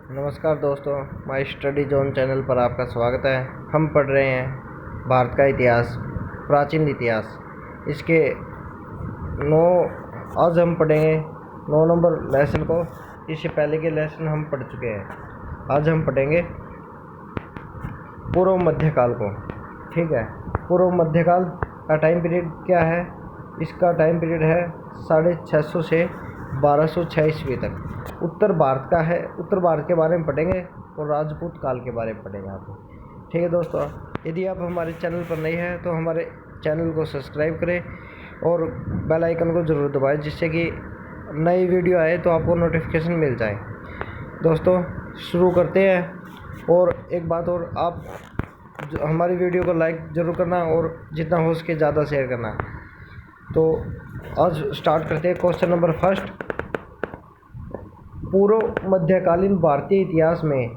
नमस्कार दोस्तों, my study zone channel पर आपका स्वागत है। हम पढ़ रहे हैं भारत का इतिहास, प्राचीन इतिहास। इसके नौ आज हम पढ़ेंगे 9 नंबर लेसन को। इससे पहले के लेसन हम पढ़ चुके हैं। आज हम पढ़ेंगे पूर्व मध्यकाल को। ठीक है, पूर्व मध्यकाल का टाइम पीरियड क्या है? इसका टाइम पीरियड है 650 से 1206 ईस्वी तक। उत्तर भारत का है। उत्तर भारत के बारे में पढ़ेंगे और राजपूत काल के बारे में पढ़ेंगे आपको। ठीक है दोस्तों, यदि आप हमारे चैनल पर नए हैं तो हमारे चैनल को सब्सक्राइब करें और बेल आइकन को ज़रूर दबाएं, जिससे कि नई वीडियो आए तो आपको नोटिफिकेशन मिल जाए। दोस्तों शुरू करते हैं। और एक बात और, आप हमारी वीडियो को लाइक ज़रूर करना और जितना हो सके ज़्यादा शेयर करना। तो आज स्टार्ट करते हैं। क्वेश्चन नंबर फर्स्ट, पूर्व मध्यकालीन भारतीय इतिहास में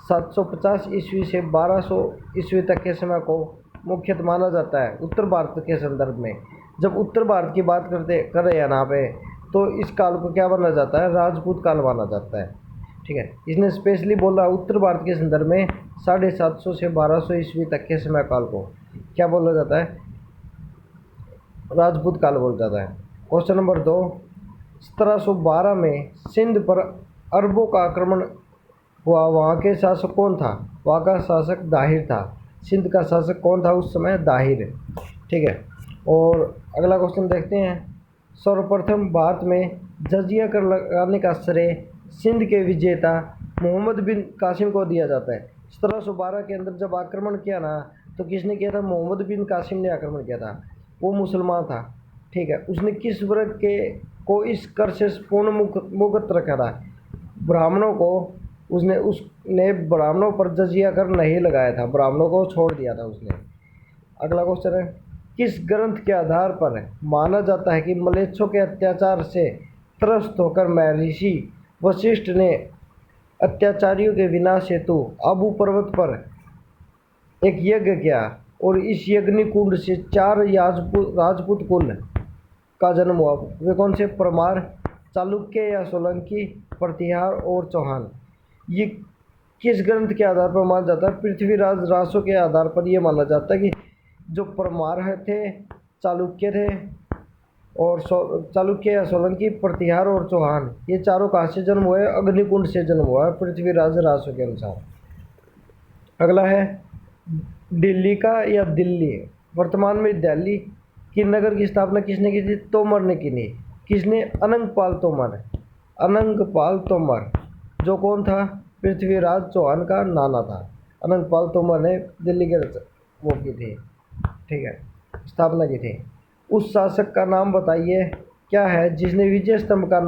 750 ईस्वी से 1200 ईस्वी तक के समय को मुख्यतः माना जाता है उत्तर भारत के संदर्भ में। जब उत्तर भारत की बात कर रहे हैं यहाँ पे, तो इस काल को क्या माना जाता है? राजपूत काल माना जाता है। ठीक है, इसने स्पेशली बोला उत्तर भारत के संदर्भ में 750 से 1200 ईस्वी तक के समय काल को क्या बोला जाता है? राजपूत काल बोला जाता है। क्वेश्चन नंबर 2, 1712 में सिंध पर अरबों का आक्रमण हुआ। वहाँ के शासक कौन था? वहाँ का शासक दाहिर था। सिंध का शासक कौन था उस समय? दाहिर। ठीक है, और अगला क्वेश्चन देखते हैं। सर्वप्रथम भारत में जजिया कर लगाने का श्रेय सिंध के विजेता मोहम्मद बिन कासिम को दिया जाता है। 1712 के अंदर जब आक्रमण किया ना, तो किसने किया था? मोहम्मद बिन कासिम ने आक्रमण किया था। वो मुसलमान था। ठीक है, उसने किस वर्ग के को इस कर से पूर्ण मुक्त रखा था? ब्राह्मणों को। उसने ब्राह्मणों पर जजिया कर नहीं लगाया था, ब्राह्मणों को छोड़ दिया था उसने। अगला क्वेश्चन है, किस ग्रंथ के आधार पर माना जाता है कि म्लेच्छों के अत्याचार से त्रस्त होकर महर्षि वशिष्ठ ने अत्याचारियों के विनाश हेतु आबू पर्वत पर एक यज्ञ किया और इस यज्ञ कुंड से 4 राजपूत कुल का जन्म हुआ? वे कौन से? परमार, चालुक्य या सोलंकी, प्रतिहार और चौहान। ये किस ग्रंथ के आधार पर माना जाता है? पृथ्वीराज रासो के आधार पर यह माना जाता है कि जो परमार थे, चालुक्य थे और चालुक्य या सोलंकी, प्रतिहार और चौहान, ये चारों कहाँ से जन्म हुए? अग्निकुंड से जन्म हुआ है पृथ्वीराज रासो के अनुसार। अगला है, दिल्ली का या दिल्ली, वर्तमान में दिल्ली की नगर की स्थापना किसने की थी? तोमर ने की थी। किसने? अनंगपाल तोमर। अनंगपाल तोमर जो कौन था? पृथ्वीराज चौहान का नाना था। अनंगपाल तोमर ने दिल्ली के वो की थी। ठीक है, स्थापना की थी। उस शासक का नाम बताइए क्या है जिसने विजय स्तंभ का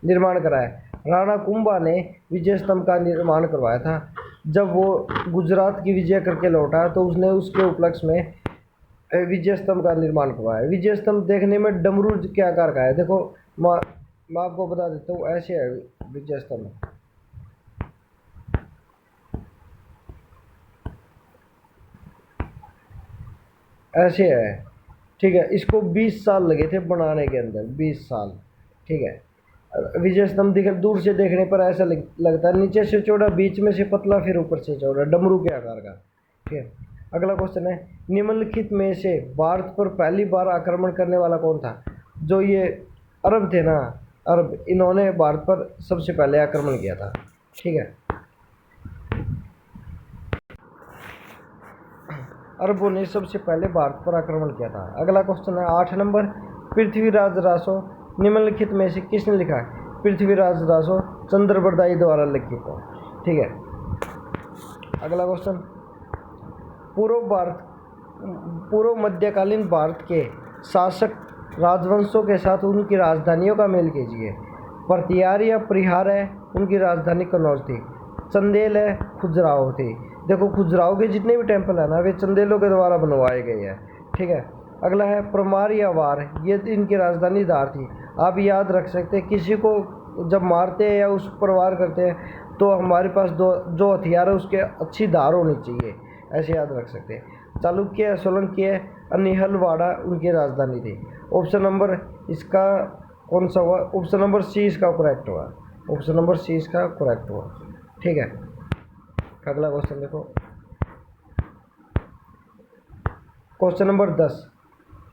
निर्माण कराया? राणा कुंभा ने विजय स्तंभ का निर्माण करवाया था। जब वो गुजरात की विजय करके लौटा तो उसने उसके उपलक्ष्य में विजय स्तंभ का निर्माण करवाया। विजय स्तंभ देखने में डमरू के आकार का है। देखो, मैं आपको बता देता हूँ, ऐसे है विजय स्तंभ। ऐसे है। ठीक है, इसको 20 साल लगे थे बनाने के अंदर, 20 साल। ठीक है, विजय स्तंभ दूर से देखने पर ऐसा लगता है, नीचे से चौड़ा, बीच में से पतला, फिर ऊपर से चौड़ा, डमरू के आकार का। ठीक है, अगला क्वेश्चन है, निम्नलिखित में से भारत पर पहली बार आक्रमण करने वाला कौन था? जो ये अरब थे ना, अरब, इन्होंने भारत पर सबसे पहले आक्रमण किया था। ठीक है, अरबों ने सबसे पहले भारत पर आक्रमण किया था। अगला क्वेश्चन है 8 नंबर, पृथ्वीराज रासो निम्नलिखित में से किसने लिखा है? पृथ्वीराज रासो चंद्रबरदाई द्वारा लिखित है। ठीक है, अगला क्वेश्चन, पूर्व मध्यकालीन भारत के शासक राजवंशों के साथ उनकी राजधानियों का मेल कीजिए। प्रतिहार या परिहार है, उनकी राजधानी कन्नौज थी। चंदेल है, खुजराहो थी। देखो, खुजराहो के जितने भी टेम्पल है ना, वे चंदेलों के द्वारा बनवाए गए हैं। ठीक है, अगला है परमार या वार, ये इनकी राजधानी धार थी। आप याद रख सकते हैं, किसी को जब मारते हैं या उस पर वार करते हैं तो हमारे पास जो हथियार है उसके अच्छी धार होनी चाहिए, ऐसे याद रख सकते हैं। चालुक्य, सोलंकी, अनिहलवाड़ा उनकी राजधानी थी। ऑप्शन नंबर इसका कौन सा हुआ? ऑप्शन नंबर सी इसका करेक्ट हुआ। ऑप्शन नंबर सी इसका करेक्ट हुआ। ठीक है, अगला क्वेश्चन देखो, क्वेश्चन नंबर 10,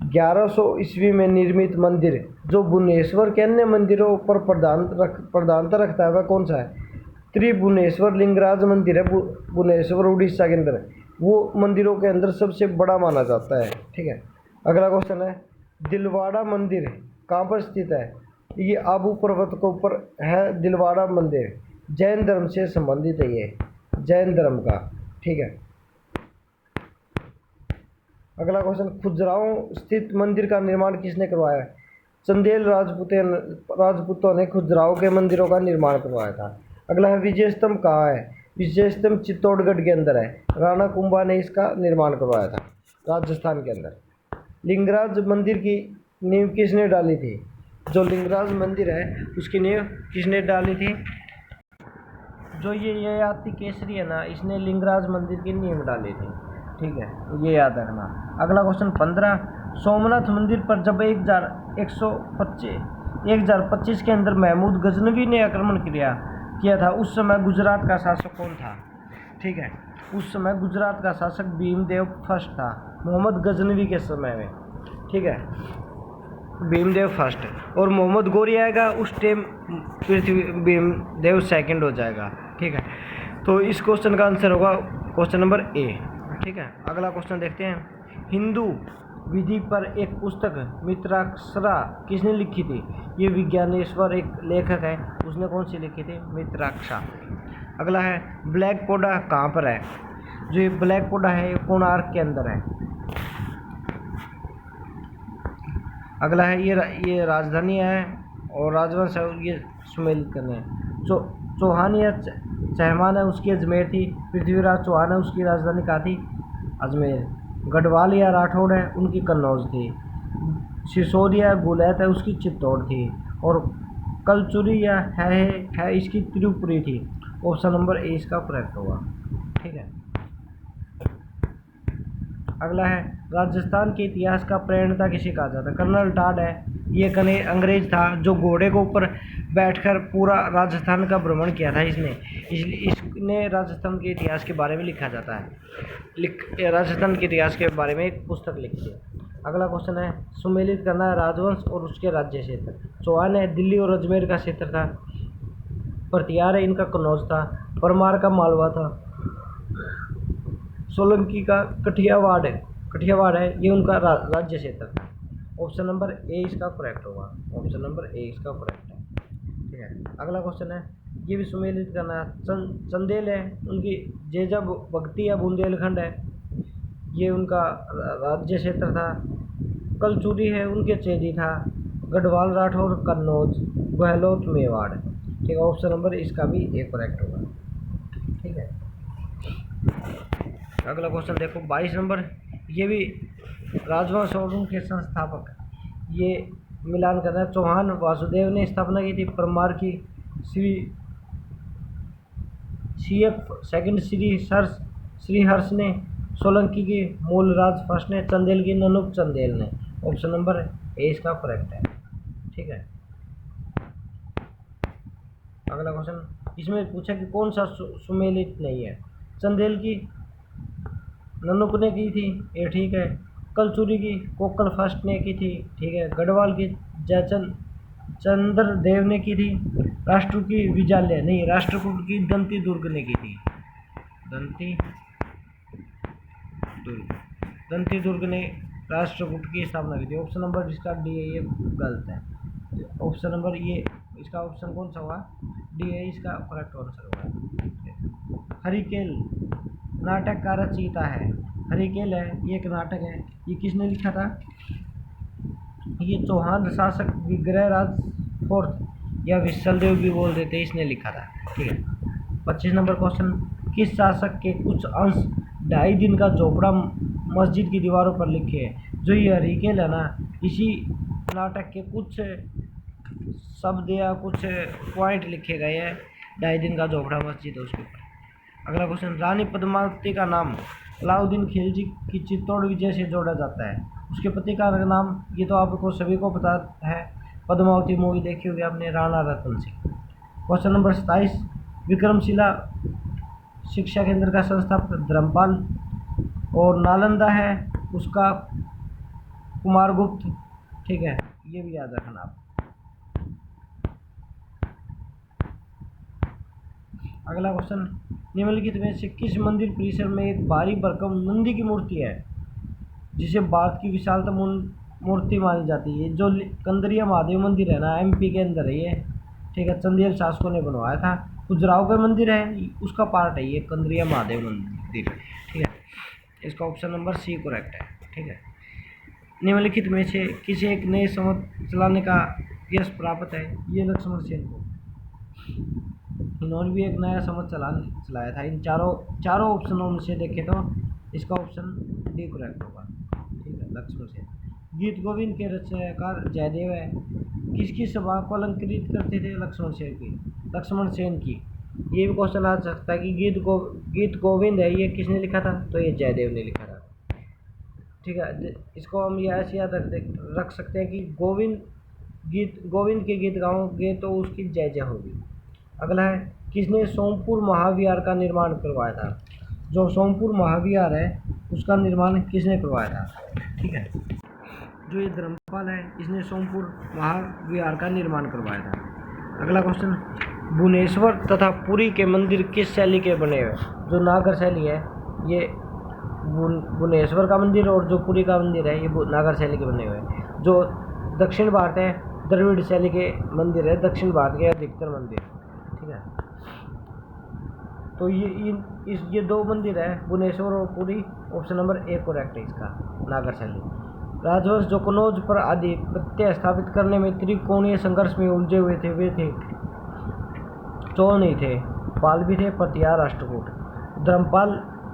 1100 ईस्वी में निर्मित मंदिर जो भुवनेश्वर के अन्य मंदिरों पर प्रधानता रखता है वह कौन सा है? त्रिभुवनेश्वर लिंगराज मंदिर है, भुवनेश्वर उड़ीसा के अंदर है, वो मंदिरों के अंदर सबसे बड़ा माना जाता है। ठीक है, अगला क्वेश्चन है, दिलवाड़ा मंदिर कहाँ पर स्थित है? ये आबू पर्वत के ऊपर है दिलवाड़ा मंदिर, जैन धर्म से संबंधित है ये, जैन धर्म का। ठीक है, अगला क्वेश्चन, खुजराहो स्थित मंदिर का निर्माण किसने करवाया? चंदेल राजपूतों ने खुजराहो के मंदिरों का निर्माण करवाया था। अगला है, विजय स्तंभ कहाँ है? विजय स्तंभ चित्तौड़गढ़ के अंदर है, राणा कुंभा ने इसका निर्माण करवाया था, राजस्थान के अंदर। लिंगराज मंदिर की नींव किसने डाली थी? जो लिंगराज मंदिर है उसकी नींव किसने डाली थी? जो ये ययाति केसरी है ना, इसने लिंगराज मंदिर की नींव डाली थी। ठीक है, ये याद रखना। अगला क्वेश्चन 15, सोमनाथ मंदिर पर जब 1025 के अंदर महमूद गजनवी ने आक्रमण किया था, उस समय गुजरात का शासक कौन था? ठीक है, उस समय गुजरात का शासक भीमदेव फर्स्ट था, मोहम्मद गजनवी के समय में। ठीक है, भीमदेव फर्स्ट, और मोहम्मद गोरी आएगा उस टाइम पृथ्वी भीमदेव सेकंड हो जाएगा। ठीक है, तो इस क्वेश्चन का आंसर होगा क्वेश्चन नंबर ए। ठीक है, अगला क्वेश्चन देखते हैं, हिंदू विधि पर एक पुस्तक मित्राक्षरा किसने लिखी थी? ये विज्ञानेश्वर एक लेखक है, उसने कौन सी लिखी थी? मित्राक्षा। अगला है, ब्लैक पोडा कहाँ पर है? जो ये ब्लैक पोडा है ये कोणार्क के अंदर है। अगला है, ये राजधानी है और राजवंश है, ये सुमेलित करने हैं। चौहान या चहमान है उसकी अजमेर थी, पृथ्वीराज चौहान है उसकी राजधानी कहाँ थी? अजमेर। गढ़वाल या राठौड़ है उनकी कन्नौज थी। सिसोदिया गुलैत है उसकी चित्तौड़ थी, और कलचुरी या है इसकी त्रिपुरी थी। ऑप्शन नंबर ए इसका करेक्ट होगा। ठीक है, अगला है, राजस्थान के इतिहास का प्रणेता किसे कहा जाता है? कर्नल टाड है, ये अंग्रेज था जो घोड़े के ऊपर बैठकर पूरा राजस्थान का भ्रमण किया था इसने राजस्थान के इतिहास के बारे में लिखा जाता है, राजस्थान के इतिहास के बारे में एक पुस्तक लिखी है। अगला क्वेश्चन है, सुमेलित करना है राजवंश और उसके राज्य क्षेत्र। चौहान है दिल्ली और अजमेर का क्षेत्र था, प्रतिहार है इनका कन्नौज था, परमार का मालवा था, सोलंकी का कठियावाड़ है ये उनका राज्य क्षेत्र था। ऑप्शन नंबर ए इसका करेक्ट होगा, ऑप्शन नंबर ए इसका करेक्ट है। ठीक है, अगला क्वेश्चन है, ये भी सुमेलित करना है, चंदेल है उनकी जेजा भक्ति या बुंदेलखंड है, ये उनका राज्य क्षेत्र था। कलचुरी है उनके चेदी था, गढ़वाल राठौर कन्नौज, गहलोत मेवाड़। ठीक है, ऑप्शन नंबर इसका भी ए करेक्ट होगा। ठीक है, अगला क्वेश्चन देखो 22 नंबर, ये भी राजवंश और उनके संस्थापक, ये मिलान करना है। चौहान वासुदेव ने स्थापना की थी, परमार की सेकंड श्री हर्ष ने, सोलंकी की मूलराज फर्स्ट ने, चंदेल की ननुप चंदेल ने। ऑप्शन नंबर ए इसका करेक्ट है। ठीक है, अगला क्वेश्चन, इसमें पूछा कि कौन सा सुमेलित नहीं है? चंदेल की ननुप ने की थी, ये ठीक है। कलचुरी की कोकल फर्स्ट ने की थी, ठीक है। गढ़वाल की जयचंद चंद्र देव ने की थी। राष्ट्र की विजाल्य नहीं, राष्ट्रकूट की दंती दुर्ग ने की थी, दंती दुर्ग ने राष्ट्रकूट की स्थापना की थी। ऑप्शन नंबर इसका डी है, ये गलत है। ऑप्शन नंबर ये इसका ऑप्शन कौन सा हुआ? डी है इसका करेक्ट आंसर होगा। हरिकेल नाटक का रचयिता है, हरिकेल है ये एक नाटक है, ये किसने लिखा था? ये चौहान शासक विग्रहराज फोर्थ या विशलदेव भी बोल देते, इसने लिखा था। ठीक है, 25 नंबर क्वेश्चन, किस शासक के कुछ अंश 2.5 दिन का झोपड़ा मस्जिद की दीवारों पर लिखे हैं? जो ये हरिकेल है ना, इसी नाटक के कुछ शब्द या कुछ पॉइंट लिखे गए हैं। 2.5 दिन का झोपड़ा मस्जिद है उसके ऊपर। अगला क्वेश्चन, रानी पद्मावती का नाम अलाउद्दीन खिलजी की चित्तौड़ विजय से जोड़ा जाता है, उसके पति का नाम? ये तो आपको सभी को पता है, पद्मावती मूवी देखी होगी आपने, राणा रतन सिंह। क्वेश्चन नंबर 27, विक्रमशिला शिक्षा केंद्र का संस्थापक धर्मपाल, और नालंदा है उसका कुमारगुप्त। ठीक है, ये भी याद रखना आप। अगला क्वेश्चन, निम्नलिखित में से किस मंदिर परिसर में एक भारी भरकम नंदी की मूर्ति है जिसे भारत की विशालतम मूर्ति मानी जाती है? जो कंदरिया महादेव मंदिर है ना, एमपी के अंदर है ये। ठीक है, चंदेल शासकों ने बनवाया था। खजुराहो का मंदिर है, उसका पार्ट है ये कंदरिया महादेव मंदिर। ठीक है, इसका ऑप्शन नंबर सी करेक्ट है। ठीक है, निम्नलिखित में से किसी एक नए समझ चलाने का यश प्राप्त है? ये लक्ष्मण सेन को, इन्होंने भी एक नया समझ चलाया था। इन चारों ऑप्शनों में से देखें तो इसका ऑप्शन डी करेक्ट होगा। ठीक है, लक्ष्मण सेन। गीत गोविंद के रचनाकार जयदेव है, किसकी सभा को अलंकृत करते थे? लक्ष्मण सेन की। ये भी क्वेश्चन आ सकता है कि गीत गोविंद है, ये किसने लिखा था? तो ये जयदेव ने लिखा था। ठीक है, इसको हम ये ऐसे याद रख सकते हैं कि गोविंद के गीत गाओगे तो उसकी जय जय होगी। अगला है, किसने सोमपुर महाविहार का निर्माण करवाया था? जो सोमपुर महाविहार है उसका निर्माण किसने करवाया था? ठीक है, जो ये धर्मपाल है इसने सोमपुर महाविहार का निर्माण करवाया था। अगला क्वेश्चन, भुवनेश्वर तथा पुरी के मंदिर किस शैली के बने हुए? जो नागर शैली है, ये भुवनेश्वर का मंदिर और जो पुरी का मंदिर है ये नागर शैली के बने हुए हैं। जो दक्षिण भारत है, द्रविड़ शैली के मंदिर है दक्षिण भारत के अधिकतर मंदिर। ठीक है, तो ये दो मंदिर है, भुवनेश्वर और Puri. Option number A correct है इसका, नागर शैली। राजवंश जो कनौज पर आधिपत्य स्थापित करने में त्रिकोणीय संघर्ष में उलझे हुए थे वे थे? चोल नहीं थे, पाल भी थे, प्रतिहार, राष्ट्रकूट। धर्मपाल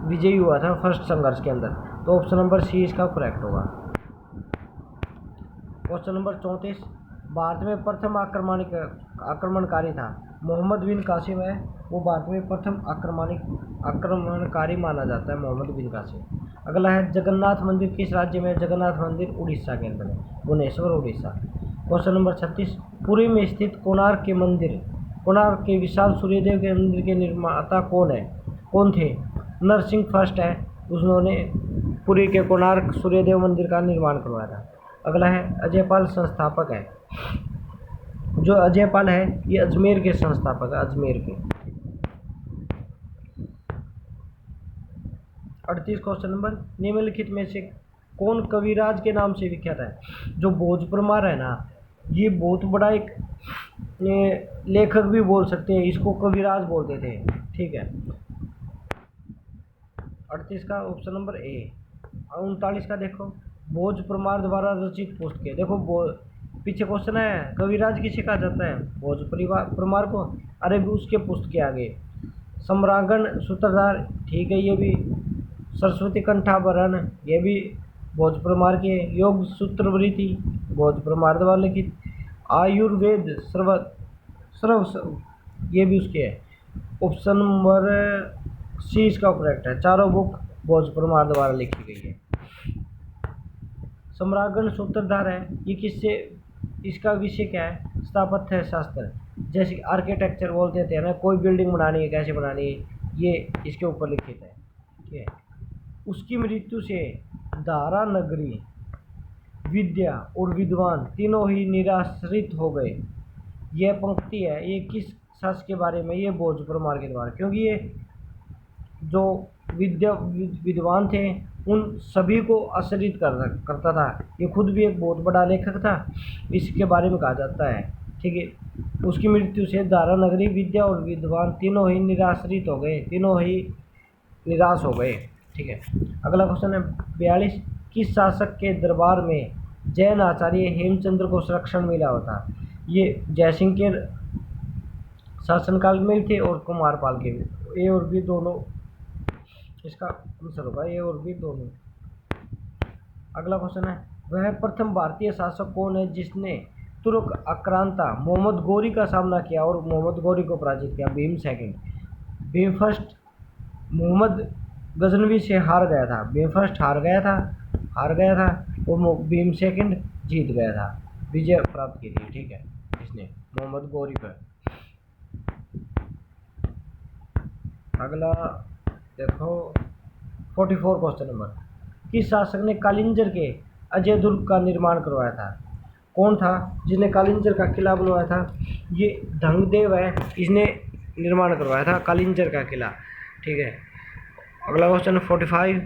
विजयी हुआ था फर्स्ट संघर्ष के अंदर, तो ऑप्शन नंबर सी इसका करेक्ट होगा। क्वेश्चन नंबर 34, भारत में प्रथम आक्रमणकारी था? मोहम्मद बिन कासिम है, वो भारत में प्रथम आक्रमणकारी माना जाता है, मोहम्मद बिन कासिम। अगला है, जगन्नाथ मंदिर किस राज्य में? जगन्नाथ मंदिर उड़ीसा के अंदर है, भुवनेश्वर उड़ीसा। क्वेश्चन नंबर 36, पुरी में स्थित कोणार्क के विशाल सूर्यदेव के मंदिर के निर्माता कौन थे? नरसिंह फर्स्ट है, उन्होंने पुरी के कोणार्क सूर्यदेव मंदिर का निर्माण करवाया था। अगला है, अजयपाल संस्थापक है। जो अजयपाल है ये अजमेर के संस्थापक है, अजमेर के। 38 क्वेश्चन नंबर, निम्नलिखित में से कौन कविराज के नाम से विख्यात है? जो भोजपरमार है ना, ये बहुत बड़ा एक लेखक भी बोल सकते हैं, इसको कविराज बोलते थे। ठीक है, 38 का ऑप्शन नंबर ए। 39 का देखो, भोजपरमार द्वारा रचित पुस्तकें। देखो पीछे क्वेश्चन है, कविराज किसे कहा जाता है? भोजपरमार को। अरे भी उसके पुस्तकें आगे, सम्रांगण सूत्रधार, ठीक है, ये भी। सरस्वती कंठाभरण, ये भी भोजपरमार के। योग सूत्रवृत्ति, भोजपरमार द्वारा लिखित। आयुर्वेद सर्व, ये भी उसके है। ऑप्शन नंबर सी इसका करेक्ट है, चारों बुक भोजपरमार द्वारा लिखी गई है। सम्रांगण सूत्रधार है, ये किससे, इसका विषय क्या है? स्थापत्य शास्त्र, जैसे आर्किटेक्चर बोलते थे ना, कोई बिल्डिंग बनानी है कैसे बनानी है, ये इसके ऊपर लिखित है। ठीक है, उसकी मृत्यु से दारा नगरी, विद्या और विद्वान तीनों ही निराश्रित हो गए। यह पंक्ति है, ये किस शासक के बारे में? ये भोजपरमार के द्वारा, क्योंकि ये जो विद्वान थे उन सभी को आश्रित करता था। ये खुद भी एक बहुत बड़ा लेखक था, इसके बारे में कहा जाता है। ठीक है, उसकी मृत्यु से दारा नगरी, विद्या और विद्वान तीनों ही निराश्रित हो गए, तीनों ही निराश हो गए। ठीक है, अगला क्वेश्चन है 42, किस शासक के दरबार में जैन आचार्य हेमचंद्र को संरक्षण मिला होता? ये जयसिंह के शासनकाल में थे और कुमारपाल के भी। ए और बी दोनों इसका आंसर होगा, ए और बी दोनों। अगला क्वेश्चन है, वह प्रथम भारतीय शासक कौन है जिसने तुर्क आक्रांता मोहम्मद गौरी का सामना किया और मोहम्मद गौरी को पराजित किया? भीम सेकंड। भीम फर्स्ट मोहम्मद गजनवी से हार गया था, भीम फर्स्ट हार गया था और भीम सेकंड जीत गया था, विजय प्राप्त की थी। ठीक है, इसने मोहम्मद गौरी पर। अगला देखो 44 क्वेश्चन नंबर, किस शासक ने कालिंजर के अजय दुर्ग का निर्माण करवाया था? कौन था जिसने कालिंजर का किला बनवाया था? ये धंगदेव है, इसने निर्माण करवाया था कालिंजर का किला। ठीक है, अगला क्वेश्चन 45,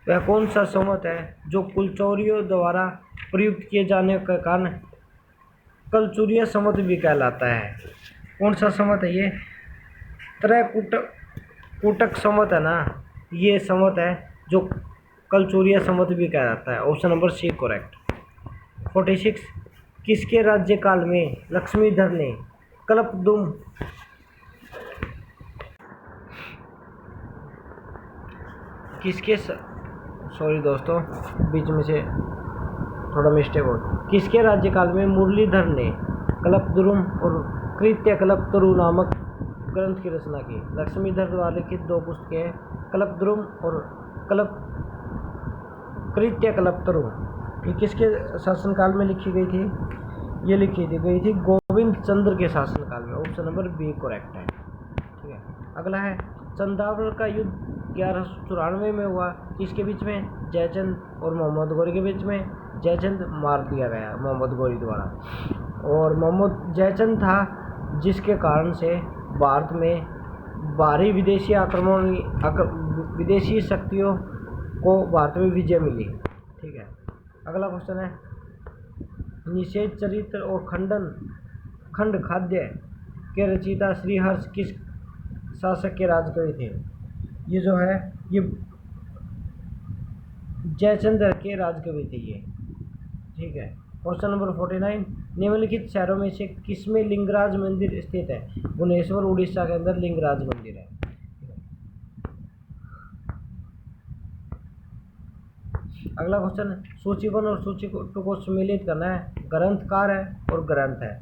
वह कौन सा संवत है जो कुलचौरियों द्वारा प्रयुक्त किए जाने के कारण कलचुरिया संवत भी कहलाता है? कौन सा संवत है ये? त्रैकुटक संवत है ना, ये संवत है जो कलचुरिया संवत भी कहा जाता है। Option number C correct. 46, किसके राज्यकाल में लक्ष्मीधर ने कल्पद्रुम सॉरी दोस्तों, बीच में से थोड़ा मिस्टेक हो। किसके राज्यकाल में मुरलीधर ने कल्पद्रुम और कृत्य कल्पतरु नामक ग्रंथ की रचना की? लक्ष्मीधर द्वारा लिखित दो पुस्तकें कल्पद्रुम और कृत्य कल्पतरु, ये किसके शासनकाल में लिखी गई थी? ये लिखी गई थी गोविंद चंद्र के शासनकाल में। ऑप्शन नंबर बी करेक्ट है। ठीक है, अगला है चंदावड़ का युद्ध 1194 में हुआ, किसके बीच में? जयचंद और मोहम्मद गौरी के बीच में। जयचंद मार दिया गया मोहम्मद गौरी द्वारा, और मोहम्मद जयचंद था जिसके कारण से भारत में भारी विदेशी शक्तियों को भारत में विजय मिली। ठीक है, अगला क्वेश्चन है निषेध चरित्र और खंड खाद्य के रचयिता श्रीहर्ष किस शासक के राजकवि थे? ये जो है ये जयचंद्र के राजकवि थे ये। ठीक है, क्वेश्चन नंबर 49, निम्नलिखित शहरों में से किसमें लिंगराज मंदिर स्थित है? भुवनेश्वर उड़ीसा के अंदर लिंगराज मंदिर है। अगला क्वेश्चन, सूचीबद्ध और सूची को सम्मिलित करना है। ग्रंथकार है और ग्रंथ है।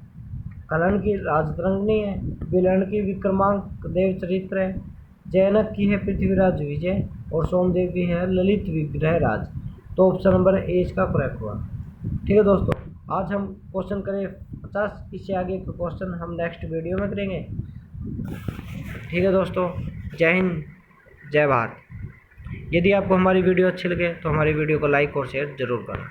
कलन की राजतरंगिणी है, बिलहन की विक्रमांक देव चरित्र है, जैनक की है पृथ्वीराज विजय, और सोमदेव की है ललित विग्रह राज। तो ऑप्शन नंबर ए इसका करेक्ट हुआ। ठीक है दोस्तों, आज हम क्वेश्चन करें 50, इससे आगे के क्वेश्चन हम नेक्स्ट वीडियो में करेंगे। ठीक है दोस्तों, जय हिंद, जय भारत। यदि आपको हमारी वीडियो अच्छी लगे तो हमारी वीडियो को लाइक और शेयर ज़रूर करें।